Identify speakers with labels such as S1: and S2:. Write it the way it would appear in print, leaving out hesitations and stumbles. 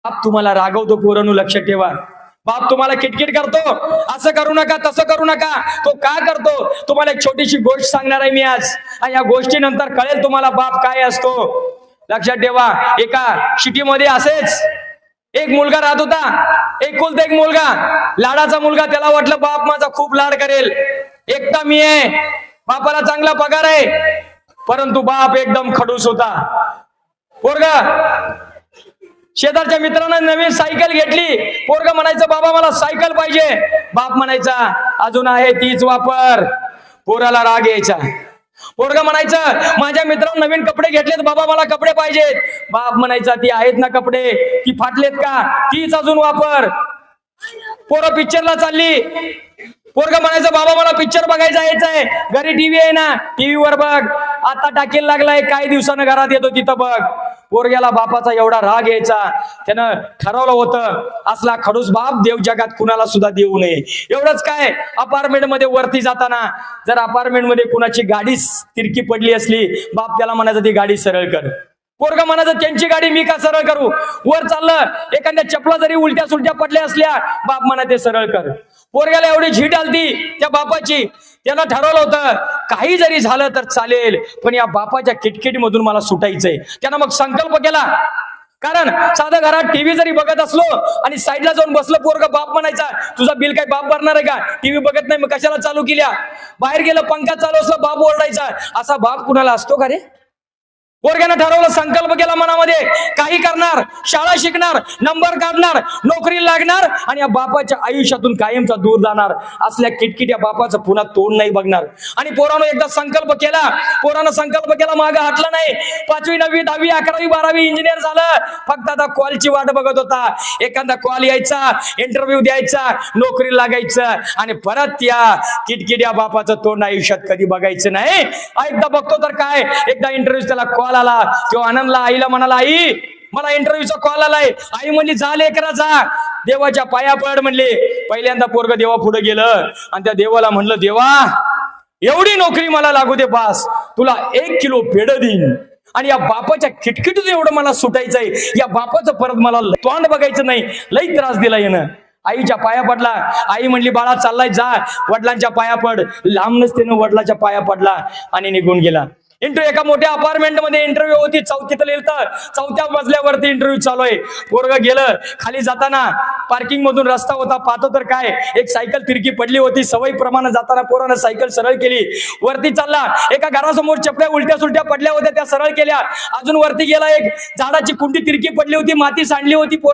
S1: बाप तुम्हाला रागवतो पोरांनो, लक्ष ठेवा. बाप तुम्हाला किटकिट करतो, असं करू नका तसं करू नका. तो का करतो तुम्हाला एक छोटीशी गोष्ट सांगणार आहे मी आज, आणि या गोष्टीनंतर कळेल तुम्हाला बाप काय असतो. लक्षात ठेवा. एका सिटीमध्ये असेच एक मुलगा राहत होता, एकुलता एक मुलगा, लाडाचा मुलगा. त्याला वाटलं बाप माझा खूप लाड करेल, एकटा मी आहे, बापाला चांगला पगार आहे. परंतु बाप एकदम खडूस होता. पोरगा शेजारच्या मित्रांना नवीन सायकल घेतली, पोरगा म्हणायचं बाबा मला सायकल पाहिजे. बाप म्हणायचा अजून आहे तीच वापर. पोराला राग यायचा. पोरगा म्हणायचं माझ्या मित्रांना नवीन कपडे घेतलेत, बाबा मला कपडे पाहिजेत. बाप म्हणायचा ती आहेत ना कपडे, ती फाटलेत का, तीच अजून वापर. पोरं पिक्चरला चालली, पोरगा म्हणायचं बाबा मला पिक्चर बघायचा यायचंय, घरी टीव्ही आहे ना, टीव्हीवर बघ, आता टाकेल लागलाय, काही दिवसानं घरात येतो तिथं बघ. पोरग्याला बापाचा एवढा राग यायचा, त्यानं ठरवलं होतं असला खडूस बाप देव जगात कुणाला सुद्धा देऊ नये. एवढंच काय, अपार्टमेंट मध्ये वरती जाताना जर अपार्टमेंट मध्ये कुणाची गाडी तिरकी पडली असली, बाप त्याला म्हणायचं ती गाडी सरळ कर. पोरगा म्हणायचं त्यांची गाडी मी का सरळ करू. वर चाललं, एखाद्या चपला जरी उलट्या सुलट्या पडल्या असल्या, बाप म्हणा ते सरळ कर. पोरग्याला एवढी झीट आलती त्या बापाची, त्याला ठरवलं होतं काही जरी झालं तर चालेल, पण या बापाच्या किटकिटीमधून मला सुटायचंय. त्यानं मग संकल्प केला. कारण साधं घरात टीव्ही जरी बघत असलो आणि साईडला जाऊन बसलं पोरगा, बाप म्हणायचा तुझा बिल काय बाप भरणार आहे का, टीव्ही बघत नाही मग कशाला चालू केल्या. बाहेर गेलं पंखा चालू असलं बाप ओरडायचा. असा बाप कुणाला असतो का रे. पोरग्यानं ठरवलं, संकल्प केला मनामध्ये, काही करणार, शाळा शिकणार, नंबर काढणार, नोकरी लागणार, आणि या बापाच्या आयुष्यातून कायमचा दूर जाणार. असल्या किटकिट्या बापाचं पुन्हा तोंड नाही बघणार. आणि पोरानं एकदा संकल्प केला, पोरानं संकल्प केला, मागं हटलं नाही. 5वी 9वी 10वी 11वी 12वी इंजिनियर झालं. फक्त आता कॉलची वाट बघत होता. एखादा कॉल यायचा, इंटरव्ह्यू द्यायचा, नोकरी लागायचं, आणि परत त्या किटकिट्या बापाचं तोंड आयुष्यात कधी बघायचं नाही. एकदा बघतो तर काय, एकदा इंटरव्ह्यू त्याला कॉल आला. तो आनंदला आईला म्हणाला, आई मला इंटरव्ह्यूचा कॉल आलाय. आई म्हणली जा लेकरा जा, देवाच्या पाया पड म्हणले. पहिल्यांदा पोरग देवा पुढे गेलं आणि त्या देवाला म्हणलं, देवा एवढी नोकरी मला लागू दे बास, तुला 1 किलो पेढ देईन, आणि या बापाच्या खिटखिटीतून एवढं मला सुटायचंय, या बापाचं परत मला तोंड बघायचं नाही, लई त्रास दिला येणं. आईच्या पाया पडला. आई म्हणली बाळा चाललाय जा, वडिलांच्या पाया पड. लांबनच त्यानं वडिलांच्या पाया पडला आणि निघून गेला. एका मोठ्या अपार्टमेंट मध्ये इंटरव्ह्यू होती, 4थीत लिहिलं, 4थ्या मजल्यावरती इंटरव्ह्यू चालू आहे. पोरग गेलं, खाली जाताना पार्किंग मधून रस्ता होता, पाहतो तर काय, एक सायकल तिरकी पडली होती. सवयी प्रमाणे जाताना पोरानं सायकल सरळ केली, वरती चालला. एका घरासमोर चपल्या उलट्या सुलट्या पडल्या होत्या, त्या सरळ केल्या. अजून वरती गेला, एक झाडाची कुंडी तिरकी पडली होती, माती सांडली होती.